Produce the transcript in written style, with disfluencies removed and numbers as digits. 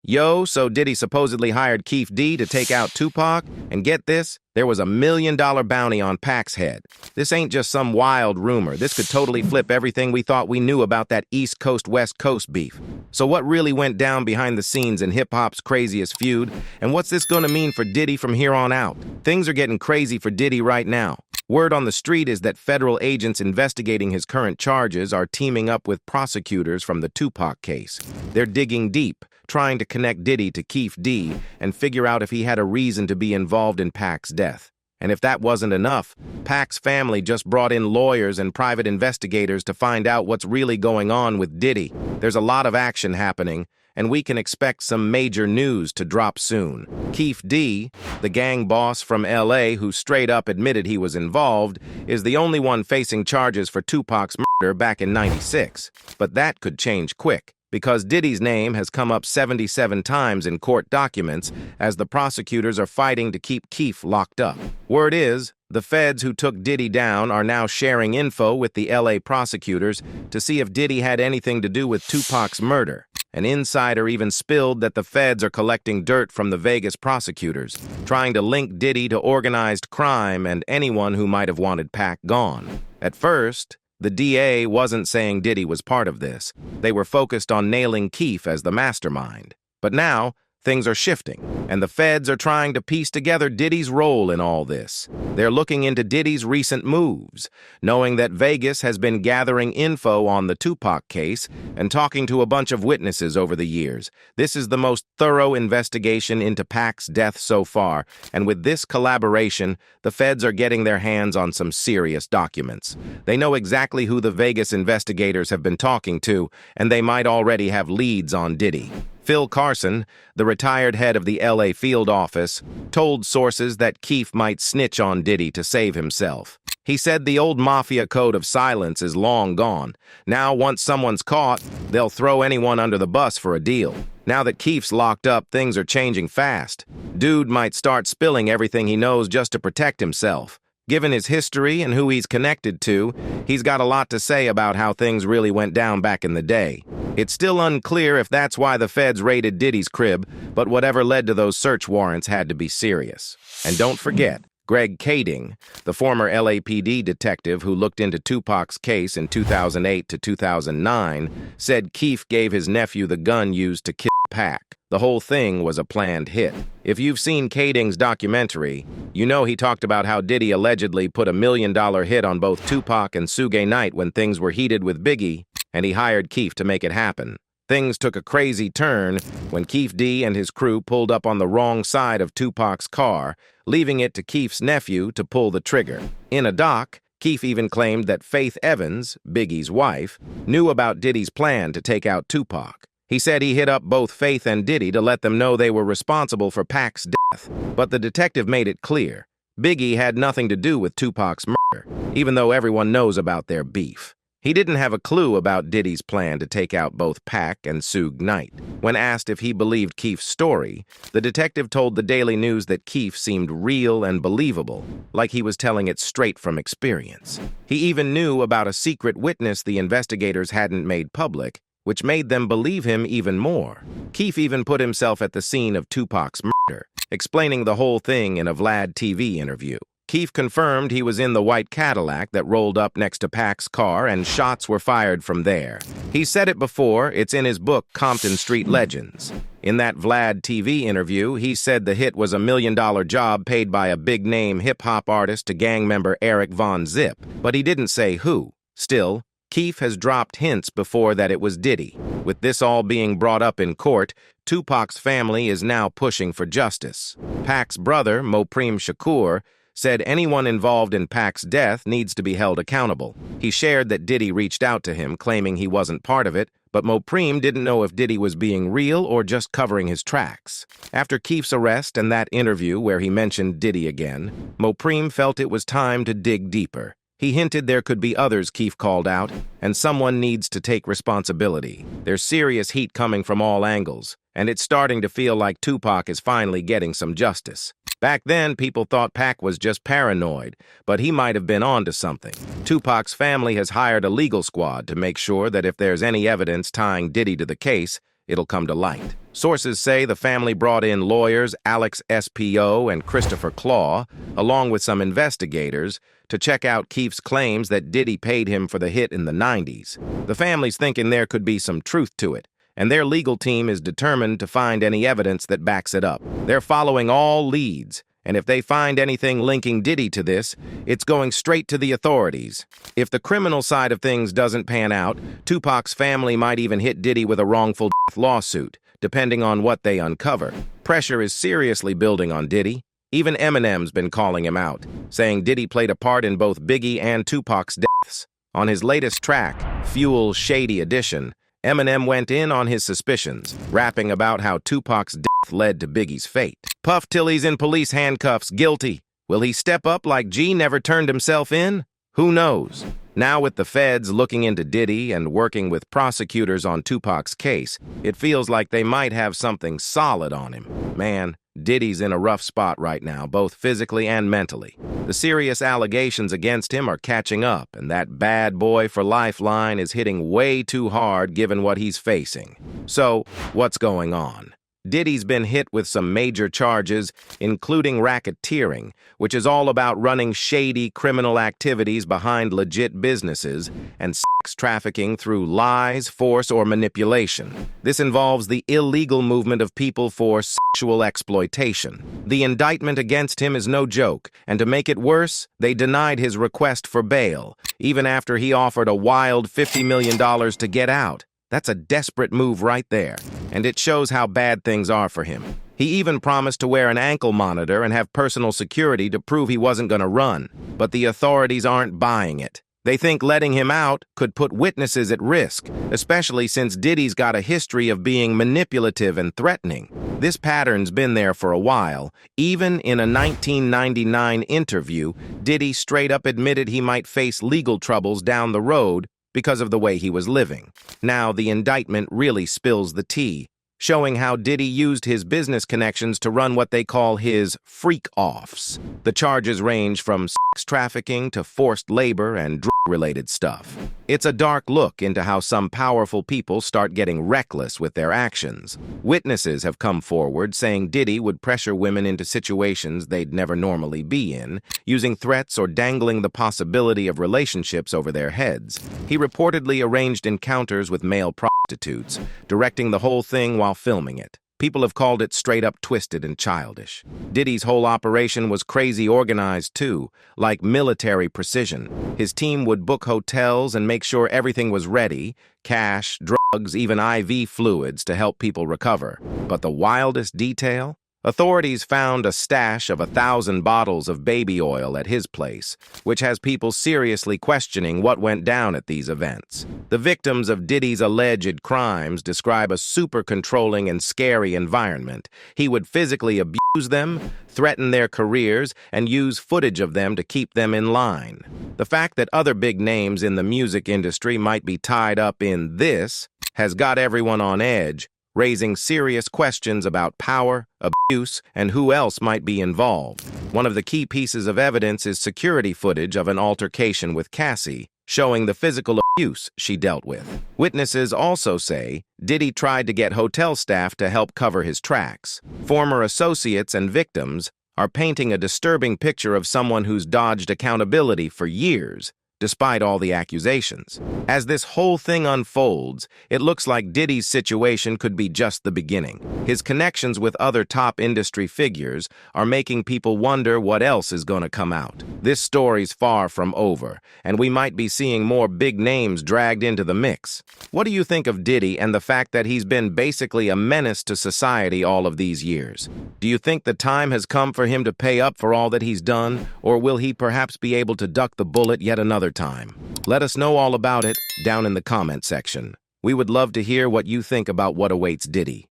Yo, so Diddy supposedly hired Keefe D to take out Tupac, and get this, there was $1 million bounty on Pac's head. This ain't just some wild rumor. This could totally flip everything we thought we knew about that East Coast-West Coast beef. So what really went down behind the scenes in hip-hop's craziest feud, and what's this gonna mean for Diddy from here on out? Things are getting crazy for Diddy right now. Word on the street is that federal agents investigating his current charges are teaming up with prosecutors from the Tupac case. They're digging deep, trying to connect Diddy to Keefe D and figure out if he had a reason to be involved in Pac's death. And if that wasn't enough, Pac's family just brought in lawyers and private investigators to find out what's really going on with Diddy. There's a lot of action happening, and we can expect some major news to drop soon. Keefe D, the gang boss from LA who straight up admitted he was involved, is the only one facing charges for Tupac's murder back in '96. But that could change quick, because Diddy's name has come up 77 times in court documents as the prosecutors are fighting to keep Keefe locked up. Word is, the feds who took Diddy down are now sharing info with the LA prosecutors to see if Diddy had anything to do with Tupac's murder. An insider even spilled that the feds are collecting dirt from the Vegas prosecutors, trying to link Diddy to organized crime and anyone who might have wanted Pac gone. At first, the DA wasn't saying Diddy was part of this. They were focused on nailing Keefe as the mastermind. But now, things are shifting, and the feds are trying to piece together Diddy's role in all this. They're looking into Diddy's recent moves, knowing that Vegas has been gathering info on the Tupac case and talking to a bunch of witnesses over the years. This is the most thorough investigation into Pac's death so far, and with this collaboration, the feds are getting their hands on some serious documents. They know exactly who the Vegas investigators have been talking to, and they might already have leads on Diddy. Phil Carson, the retired head of the LA field office, told sources that Keefe might snitch on Diddy to save himself. He said the old mafia code of silence is long gone. Now, once someone's caught, they'll throw anyone under the bus for a deal. Now that Keefe's locked up, things are changing fast. Dude might start spilling everything he knows just to protect himself. Given his history and who he's connected to, he's got a lot to say about how things really went down back in the day. It's still unclear if that's why the feds raided Diddy's crib, but whatever led to those search warrants had to be serious. And don't forget, Greg Kading, the former LAPD detective who looked into Tupac's case in 2008 to 2009, said Keefe gave his nephew the gun used to kill Pac. The whole thing was a planned hit. If you've seen Kading's documentary, you know he talked about how Diddy allegedly put $1 million hit on both Tupac and Suge Knight when things were heated with Biggie, and he hired Keefe to make it happen. Things took a crazy turn when Keefe D and his crew pulled up on the wrong side of Tupac's car, leaving it to Keefe's nephew to pull the trigger. In a doc, Keefe even claimed that Faith Evans, Biggie's wife, knew about Diddy's plan to take out Tupac. He said he hit up both Faith and Diddy to let them know they were responsible for Pac's death. But the detective made it clear, Biggie had nothing to do with Tupac's murder, even though everyone knows about their beef. He didn't have a clue about Diddy's plan to take out both Pac and Suge Knight. When asked if he believed Keefe's story, the detective told the Daily News that Keefe seemed real and believable, like he was telling it straight from experience. He even knew about a secret witness the investigators hadn't made public, which made them believe him even more. Keefe even put himself at the scene of Tupac's murder, explaining the whole thing in a Vlad TV interview. Keefe confirmed he was in the white Cadillac that rolled up next to Pac's car and shots were fired from there. He said it before, it's in his book Compton Street Legends. In that Vlad TV interview, he said the hit was $1 million job paid by a big-name hip-hop artist to gang member Eric Von Zip, but he didn't say who. Still, Keefe has dropped hints before that it was Diddy. With this all being brought up in court, Tupac's family is now pushing for justice. Pac's brother, Mopreme Shakur, said anyone involved in Pac's death needs to be held accountable. He shared that Diddy reached out to him, claiming he wasn't part of it, but Mopreme didn't know if Diddy was being real or just covering his tracks. After Keefe's arrest and that interview where he mentioned Diddy again, Mopreme felt it was time to dig deeper. He hinted there could be others Keefe called out, and someone needs to take responsibility. There's serious heat coming from all angles, and it's starting to feel like Tupac is finally getting some justice. Back then, people thought Pac was just paranoid, but he might have been onto something. Tupac's family has hired a legal squad to make sure that if there's any evidence tying Diddy to the case, it'll come to light. Sources say the family brought in lawyers Alex S.P.O. and Christopher Claw, along with some investigators, to check out Keefe's claims that Diddy paid him for the hit in the 90s. The family's thinking there could be some truth to it, and their legal team is determined to find any evidence that backs it up. They're following all leads, and if they find anything linking Diddy to this, it's going straight to the authorities. If the criminal side of things doesn't pan out, Tupac's family might even hit Diddy with a wrongful death lawsuit, depending on what they uncover. Pressure is seriously building on Diddy. Even Eminem's been calling him out, saying Diddy played a part in both Biggie and Tupac's deaths. On his latest track, Fuel Shady Edition, Eminem went in on his suspicions, rapping about how Tupac's death led to Biggie's fate. Puff Tilly's in police handcuffs, guilty. Will he step up like G never turned himself in? Who knows? Now with the feds looking into Diddy and working with prosecutors on Tupac's case, it feels like they might have something solid on him. Man, Diddy's in a rough spot right now, both physically and mentally. The serious allegations against him are catching up, and that bad boy for life line is hitting way too hard given what he's facing. So, what's going on? Diddy's been hit with some major charges, including racketeering, which is all about running shady criminal activities behind legit businesses, and sex trafficking through lies, force, or manipulation. This involves the illegal movement of people for sexual exploitation. The indictment against him is no joke, and to make it worse, they denied his request for bail, even after he offered a wild $50 million to get out. That's a desperate move right there, and it shows how bad things are for him. He even promised to wear an ankle monitor and have personal security to prove he wasn't going to run, but the authorities aren't buying it. They think letting him out could put witnesses at risk, especially since Diddy's got a history of being manipulative and threatening. This pattern's been there for a while. Even in a 1999 interview, Diddy straight up admitted he might face legal troubles down the road because of the way he was living. Now, the indictment really spills the tea, showing how Diddy used his business connections to run what they call his freak-offs. The charges range from sex trafficking to forced labor and drug-related stuff. It's a dark look into how some powerful people start getting reckless with their actions. Witnesses have come forward saying Diddy would pressure women into situations they'd never normally be in, using threats or dangling the possibility of relationships over their heads. He reportedly arranged encounters with male prostitutes, directing the whole thing while filming it. People have called it straight up twisted and childish. Diddy's whole operation was crazy organized too, like military precision. His team would book hotels and make sure everything was ready, cash, drugs, even IV fluids to help people recover. But the wildest detail? Authorities found a stash of 1,000 bottles of baby oil at his place, which has people seriously questioning what went down at these events. The victims of Diddy's alleged crimes describe a super controlling and scary environment. He would physically abuse them, threaten their careers, and use footage of them to keep them in line. The fact that other big names in the music industry might be tied up in this has got everyone on edge, raising serious questions about power, abuse, and who else might be involved. One of the key pieces of evidence is security footage of an altercation with Cassie, showing the physical abuse she dealt with. Witnesses also say Diddy tried to get hotel staff to help cover his tracks. Former associates and victims are painting a disturbing picture of someone who's dodged accountability for years, despite all the accusations. As this whole thing unfolds, it looks like Diddy's situation could be just the beginning. His connections with other top industry figures are making people wonder what else is going to come out. This story's far from over, and we might be seeing more big names dragged into the mix. What do you think of Diddy and the fact that he's been basically a menace to society all of these years? Do you think the time has come for him to pay up for all that he's done, or will he perhaps be able to duck the bullet yet another time? Let us know all about it down in the comment section. We would love to hear what you think about what awaits Diddy.